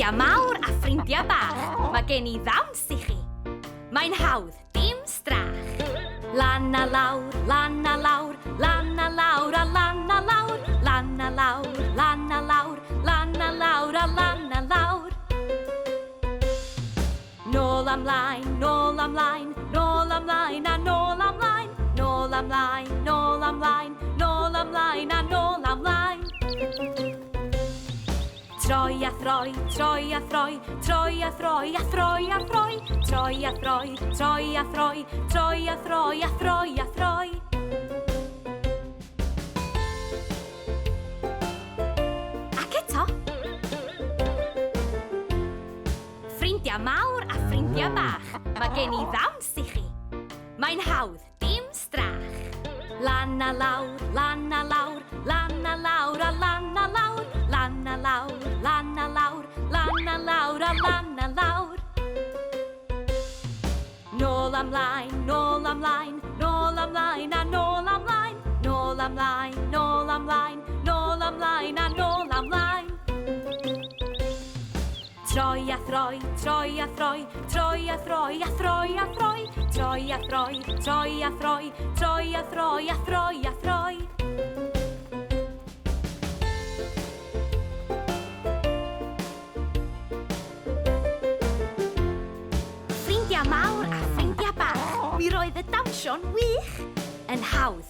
Ffrindiau mawr a ffrindiau bach, mae gen I ddawns I chi. Mae'n hawdd, dim strach. Lan a lawr, lan a lawr, lan a lawr a lan a lawr, lan a lawr, lan a lawr, lan a lawr a lan a lawr. Nôl ymlaen, nôl ymlaen, nôl ymlaen a nôl ymlaen, nôl ymlaen, nôl ymlaen, nôl ymlaen a nôl ymlaen. Troi a throi, troi a throi, troi a throi a throi a throi, troi a throi, troi a throi, troi a throi a throi a throi. Ac eto. Ffrindiau mawr a ffrindiau bach, mae gen I ddawns I chi. Mae'n hawdd, dim strach. Lan a lawr, lan a lawr, lan a lawr a lan a lawr, lan a lawr, lan a lawr, lan a lawr a lan a lawr. Nôl ymlaen, nôl ymlaen, nôl ymlaen a nôl ymlaen, nôl ymlaen, nôl ymlaen, nôl ymlaen a nôl ymlaen. Troi a throi, troi a throi, troi a throi a throi a throi, troi a throi, troi a throi, troi a throi a throi a throi. Ffrindiau mawr a ffrindiau bach, mi roedd y dawnsio'n wych, yn hawdd